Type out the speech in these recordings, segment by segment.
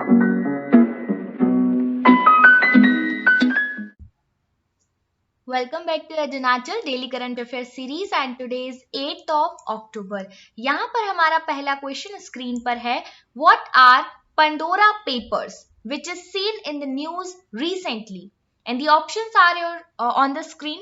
Welcome back to Arunachal Daily Current Affairs Series and today is 8th of October. यहाँ पर हमारा पहला question screen पर है. What are Pandora Papers which is seen in the news recently? And the options are on the screen.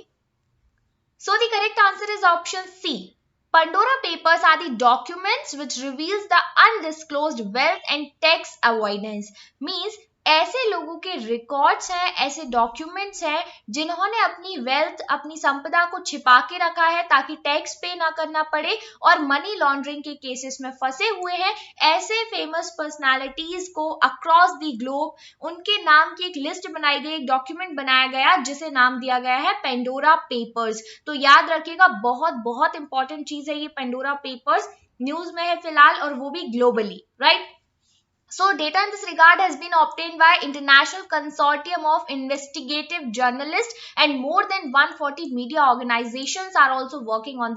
So the correct answer is option C. Pandora Papers are the documents which reveals the undisclosed wealth and tax avoidance. Means ऐसे लोगों के records हैं, ऐसे documents हैं जिन्होंने अपनी wealth, अपनी संपदा को छिपा के रखा है ताकि टैक्स पे ना करना पड़े और मनी लॉन्ड्रिंग के केसेस में फंसे हुए हैं. ऐसे फेमस पर्सनालिटीज को अक्रॉस द ग्लोब उनके नाम की एक लिस्ट बनाई गई, एक डॉक्यूमेंट बनाया गया जिसे नाम दिया गया है पेंडोरा पेपर्स. तो याद रखिएगा, बहुत बहुत इंपॉर्टेंट चीज है ये पेंडोरा पेपर्स. न्यूज में है फिलहाल और वो भी globally, right? So data in this regard has been obtained by International Consortium of Investigative Journalists and more than 140 media organizations are also working on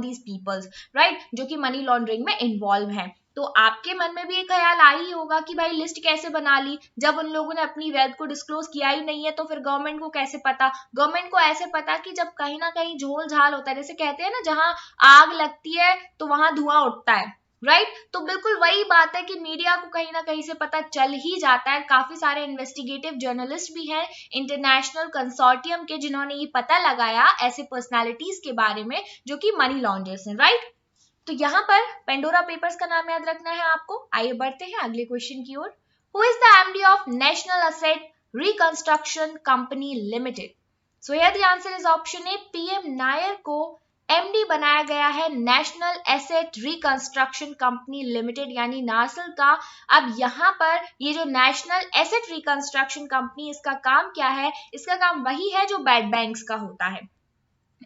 these peoples, right? जो कि money laundering में involve हैं. तो आपके मन में भी एक ख्याल आ ही होगा कि भाई लिस्ट कैसे बना ली, जब उन लोगों ने अपनी वेल्थ को डिस्क्लोज किया ही नहीं है तो फिर गवर्नमेंट को कैसे पता? गवर्नमेंट को ऐसे पता कि जब कहीं ना कहीं झोल झाल होता है, जैसे कहते हैं ना, जहां आग लगती है तो वहां धुआं उठता है, राइट? तो बिल्कुल वही बात है कि मीडिया को कहीं ना कहीं से पता चल ही जाता है. काफी सारे इन्वेस्टिगेटिव जर्नलिस्ट भी हैं इंटरनेशनल कंसोर्टियम के जिन्होंने ये पता लगाया ऐसे पर्सनालिटीज के बारे में जो कि मनी लॉन्डर्स हैं, राइट? तो यहाँ पर पेंडोरा पेपर्स का नाम याद रखना है आपको. आइए बढ़ते हैं अगले क्वेश्चन की ओर. Who is the MD of national asset reconstruction company limited? So here the answer is option A. PM Nair को एमडी बनाया गया है national asset reconstruction company limited यानी नासल का. अब यहाँ पर ये जो नेशनल एसेट रिकंस्ट्रक्शन कंपनी, इसका काम क्या है? इसका काम वही है जो बैड बैंक्स का होता है.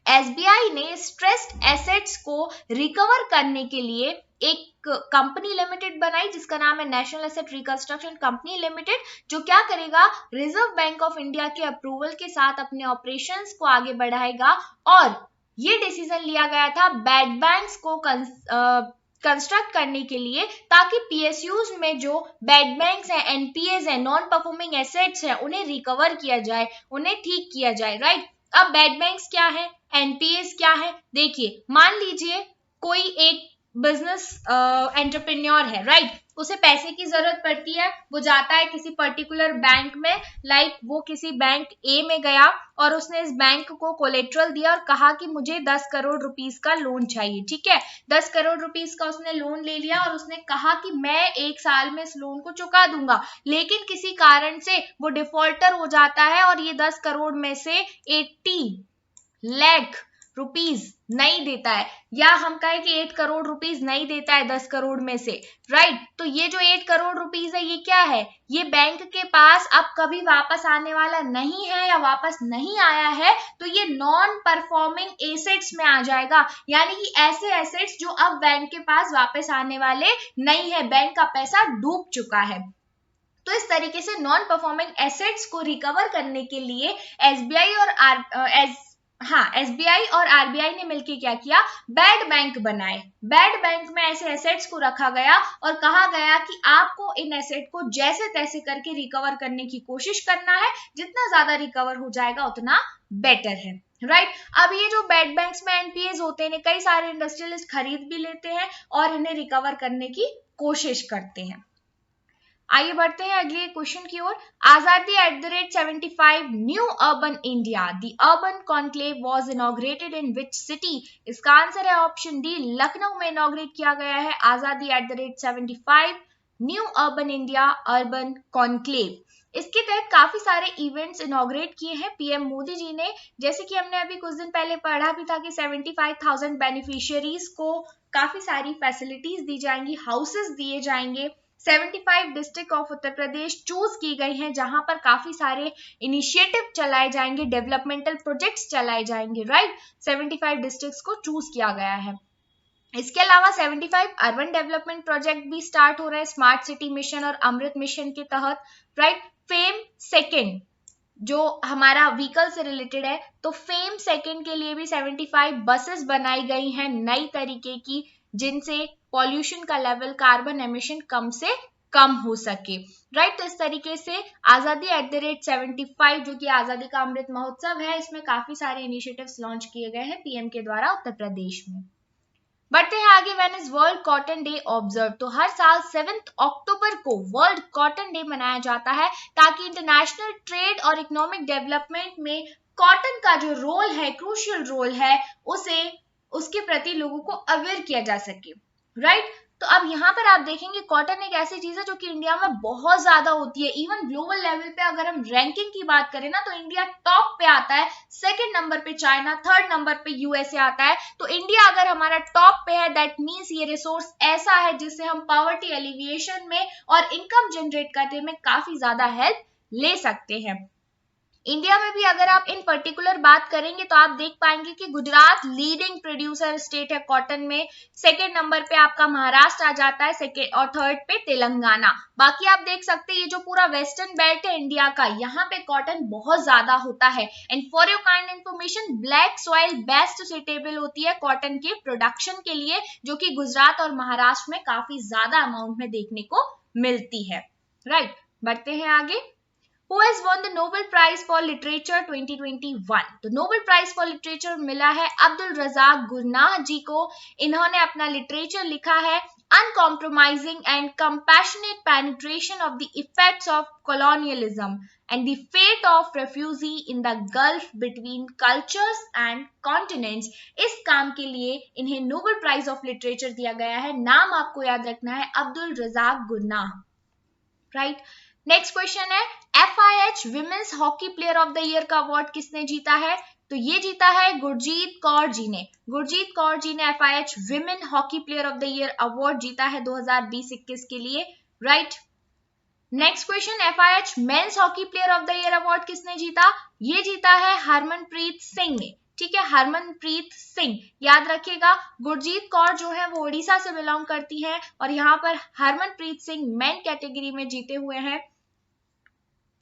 एसबीआई ने स्ट्रेस्ड एसेट्स को रिकवर करने के लिए एक कंपनी लिमिटेड बनाई जिसका नाम है national asset reconstruction company limited, जो क्या करेगा? रिजर्व बैंक ऑफ इंडिया के अप्रूवल के साथ अपने ऑपरेशंस को आगे बढ़ाएगा. और ये डिसीजन लिया गया था बैड बैंक्स को कंस्ट्रक्ट करने के लिए ताकि पीएसयूज में जो बैड बैंक्स हैं, एनपीएस हैं, नॉन परफॉर्मिंग एसेट्स हैं, उन्हें रिकवर किया जाए, उन्हें ठीक किया जाए, राइट? अब बैड बैंक्स क्या है, एनपीएस क्या है? देखिए, मान लीजिए कोई एक बिजनेस एंटरप्रेन्योर है, राइट? उसे पैसे की जरूरत पड़ती है, वो जाता है किसी पर्टिकुलर बैंक में, लाइक वो किसी बैंक ए में गया और उसने इस बैंक को कोलेट्रल दिया और कहा कि मुझे 10 करोड़ रुपीस का लोन चाहिए, ठीक है? 10 करोड़ रुपीस का उसने लोन ले लिया और उसने कहा कि मैं 1 साल में इस लोन को चुका दूंगा, लेकिन किसी कारण से वो डिफॉल्टर हो जाता है और ये 10 करोड़ में से 80 लाख रुपीस नहीं देता है, या हम कहें कि 8 करोड़ रुपीस नहीं देता है 10 करोड़ में से, राइट? तो ये जो 8 करोड़ रुपीस है ये क्या है? ये बैंक के पास अब कभी वापस आने वाला नहीं है या वापस नहीं आया है, तो ये नॉन परफॉर्मिंग एसेट्स में आ जाएगा. यानी कि ऐसे एसेट्स जो अब बैंक के पास वापस आने वाले नहीं है, बैंक का पैसा डूब चुका है. तो इस तरीके से नॉन परफॉर्मिंग एसेट्स को रिकवर करने के लिए एसबीआई और आरबीआई ने मिलकर क्या किया? बैड बैंक बनाए. बैड बैंक में ऐसे एसेट्स को रखा गया और कहा गया कि आपको इन एसेट को जैसे तैसे करके रिकवर करने की कोशिश करना है, जितना ज्यादा रिकवर हो जाएगा उतना बेटर है, राइट? अब ये जो बैड बैंक्स में एनपीएस होते हैं, कई सारे इंडस्ट्रियलिस्ट खरीद भी लेते हैं और इन्हें रिकवर करने की कोशिश करते हैं. आइए बढ़ते हैं अगले क्वेश्चन की ओर. आजादी @75 new urban India, the urban conclave was inaugurated in which city? इसका आंसर है ऑप्शन डी. लखनऊ में इनॉग्रेट किया गया है आजादी @75 new urban India urban conclave. इसके तहत काफी सारे इवेंट्स इनॉग्रेट किए हैं पीएम मोदी जी ने. जैसे कि हमने अभी कुछ दिन पहले पढ़ा भी था कि 75,000 बेनिफिशियरीज को काफी सारी फैसिलिटीज दी जाएंगी, हाउसेस दिए जाएंगे. 75 district of Uttar Pradesh choose की गई हैं जहां पर काफी सारे इनिशिएटिव चलाए जाएंगे, डेवलपमेंटल प्रोजेक्ट्स चलाए जाएंगे, राइट? 75 डिस्ट्रिक्ट्स को चूज किया गया है. इसके अलावा 75 अर्बन डेवलपमेंट प्रोजेक्ट भी स्टार्ट हो रहे हैं स्मार्ट सिटी मिशन और अमृत मिशन के तहत, राइट? फेम सेकेंड जो हमारा व्हीकल से रिलेटेड है, तो फेम सेकेंड के लिए भी 75 बसेस बनाई गई हैं नई तरीके की, जिनसे पॉल्यूशन का लेवल, कार्बन एमिशन कम से कम हो सके, राइट। तो इस तरीके से आजादी @75 जो कि आजादी का अमृत महोत्सव है, इसमें काफी सारे इनिशिएटिव्स लॉन्च किए गए हैं पीएम के द्वारा उत्तर प्रदेश में। बढ़ते हैं आगे। When is world cotton day observe? तो हर साल 7 अक्टूबर को वर्ल्ड कॉटन डे मनाया जाता है ताकि इंटरनेशनल ट्रेड और इकोनॉमिक डेवलपमेंट में कॉटन का जो रोल है, क्रूशियल रोल है, उसे उसके प्रति लोगों को अवेयर किया जा सके, राइट। तो अब यहाँ पर आप देखेंगे कॉटन एक ऐसी चीज है जो कि इंडिया में बहुत ज्यादा होती है। इवन ग्लोबल लेवल पे अगर हम रैंकिंग की बात करें ना, तो इंडिया टॉप पे आता है, सेकंड नंबर पे चाइना, थर्ड नंबर पे यूएसए आता है। तो इंडिया अगर हमारा टॉप पे है, दैट मीन्स ये रिसोर्स ऐसा है जिससे हम पॉवर्टी एलिविएशन में और इनकम जनरेट करने में काफी ज्यादा हेल्प ले सकते हैं। इंडिया में भी अगर आप इन पर्टिकुलर बात करेंगे तो आप देख पाएंगे कि गुजरात लीडिंग प्रोड्यूसर स्टेट है कॉटन में, सेकेंड नंबर पे आपका महाराष्ट्र आ जाता है, सेकेंड और थर्ड पे तेलंगाना। बाकी आप देख सकते हैं ये जो पूरा वेस्टर्न बेल्ट है इंडिया का, यहाँ पे कॉटन बहुत ज्यादा होता है। And for your kind information, black soil best suitable होती है कॉटन के प्रोडक्शन के लिए, जो कि गुजरात और महाराष्ट्र में काफी ज्यादा अमाउंट में देखने को मिलती है, राइट। बढ़ते हैं आगे। Who has won the Nobel Prize for Literature 2021? तो नोबेल प्राइज फॉर लिटरेचर मिला है अब्दुल रजाक गुरनाह जी को। इन्होंने अपना लिटरेचर लिखा है Uncompromising and Compassionate Penetration of the Effects of Colonialism and the Fate of Refugee in the Gulf Between Cultures and Continents। इस काम के लिए इन्हें नोबेल प्राइज ऑफ लिटरेचर दिया गया है। नाम आपको याद रखना है Abdulrazak Gurnah, right. Next question है FIH women's hockey player of the year का अवार्ड किसने जीता है? तो ये जीता है गुरजीत कौर जी ने। गुरजीत कौर जी ने FIH women hockey player of the year award जीता है 2020-21 के लिए, right. Next question FIH men's hockey player of the year award किसने जीता? ये जीता है हरमनप्रीत सिंह ने, ठीक है, हरमनप्रीत सिंह। याद रखिएगा गुरजीत कौर जो है वो उड़ीसा से बिलोंग करती है और यहाँ पर हरमनप्रीत सिंह मेन कैटेगरी में जीते हुए हैं।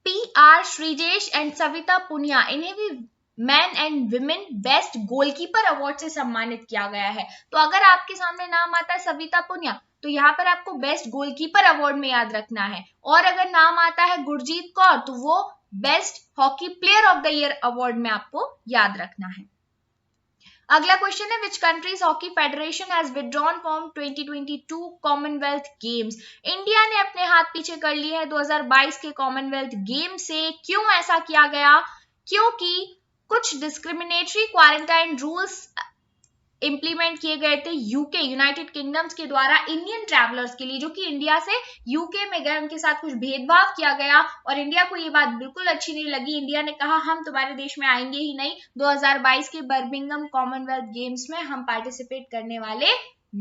PR श्रीजेश एंड सविता पुनिया, इन्हें भी man and women best goalkeeper award से सम्मानित किया गया है। तो अगर आपके सामने नाम आता है सविता पुनिया, तो यहाँ पर आपको बेस्ट गोलकीपर अवार्ड में याद रखना है, और अगर नाम आता है गुरजीत कौर तो वो best hockey player of the year award में आपको याद रखना है। अगला क्वेश्चन है which countries hockey federation has withdrawn from 2022 Commonwealth games? India ने अपने हाथ पीछे कर लिए हैं 2022 के कॉमनवेल्थ गेम से। क्यों ऐसा किया गया? क्योंकि कुछ डिस्क्रिमिनेटरी क्वारंटाइन रूल्स इंप्लीमेंट किए गए थे यूके यूनाइटेड किंगडम्स के द्वारा इंडियन ट्रैवलर्स के लिए, जो कि इंडिया से यूके में गए, उनके साथ कुछ भेदभाव किया गया और इंडिया को ये बात बिल्कुल अच्छी नहीं लगी। इंडिया ने कहा हम तुम्हारे देश में आएंगे ही नहीं, 2022 के बर्मिंघम कॉमनवेल्थ गेम्स में हम पार्टिसिपेट करने वाले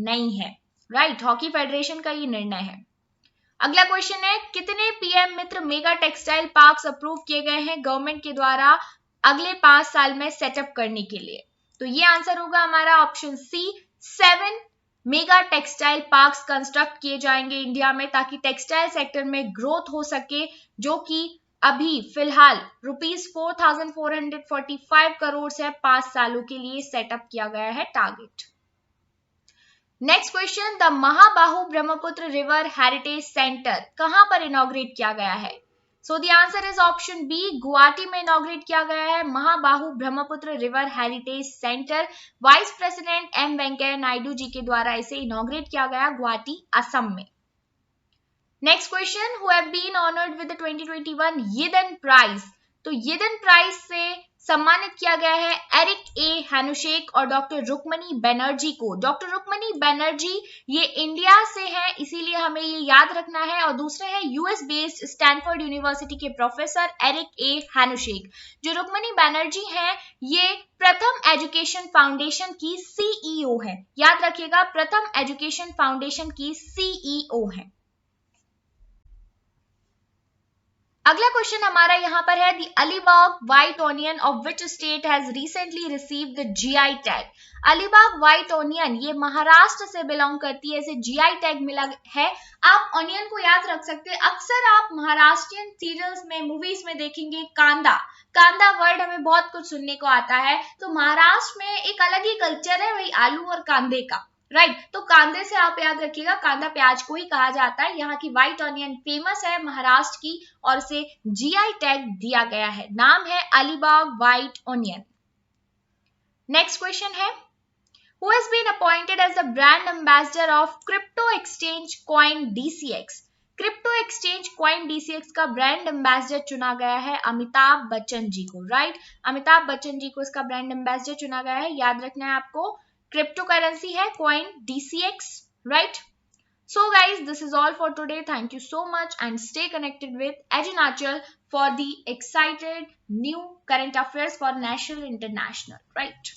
नहीं है, राइट। हॉकी फेडरेशन का ये निर्णय है। अगला क्वेश्चन है कितने PM मित्र मेगा टेक्सटाइल पार्क्स अप्रूव किए गए हैं गवर्नमेंट के द्वारा अगले 5 साल में सेटअप करने के लिए? तो ये आंसर होगा हमारा option c, 7 mega textile parks construct किए जाएंगे इंडिया में ताकि टेक्सटाइल सेक्टर में ग्रोथ हो सके, जो कि अभी फिलहाल ₹4,445 करोड़ से 5 सालों के लिए सेटअप किया गया है target. Next question, the Mahabahu Brahmaputra river heritage centre कहां पर इनॉग्रेट किया गया है? So the answer is option B, Guwahati में इनॉग्रेट किया गया है Mahabahu Brahmaputra river heritage centre. Vice president M Venkaiah Naidu ji के द्वारा इसे इनॉग्रेट किया गया गुवाहाटी, असम में। Next question, who have been honoured with the 2021 Yidan prize? तो यिदन प्राइज से सम्मानित किया गया है एरिक A हैनुशेक और डॉक्टर रुक्मणी बनर्जी को। डॉक्टर रुक्मणी बनर्जी ये इंडिया से हैं, इसीलिए हमें ये याद रखना है, और दूसरे हैं US बेस्ड स्टैनफोर्ड यूनिवर्सिटी के प्रोफेसर एरिक A हैनुशेक। जो रुक्मणी बनर्जी हैं ये प्रथम एजुकेशन फाउंडेशन की CEO है। याद रखिएगा प्रथम एजुकेशन फाउंडेशन की CEO है। अगला क्वेश्चन हमारा यहाँ पर है, the Alibag white onion of which state has recently received the GI tag? Alibag white onion ये महाराष्ट्र से बिलोंग करती है, इसे GI टैग मिला है। आप ऑनियन को याद रख सकते हैं, अक्सर आप महाराष्ट्रियन सीरियल्स में, मूवीज में देखेंगे कांदा, कांदा वर्ड हमें बहुत कुछ सुनने को आता है। तो महाराष्ट्र में एक अलग ही कल्चर है वही आलू और कांदे का, राइट तो कांदे से आप याद रखिएगा, कांदा प्याज को ही कहा जाता है। यहाँ की व्हाइट ऑनियन फेमस है महाराष्ट्र की और इसे जीआई टैग दिया गया है, नाम है Alibag white onion. Next question है, who has been appointed as the brand ambassador of crypto exchange coin DCX? Crypto exchange coin DCX का ब्रांड एम्बेसडर चुना गया है अमिताभ बच्चन जी को, राइट अमिताभ बच्चन जी को इसका ब्रांड एम्बेसडर चुना गया है। याद रखना है आपको, क्रिप्टो करेंसी है coin DCX, right. So guys, this is all for today. Thank you so much and stay connected with Edunachal for the excited new current affairs for national international, right?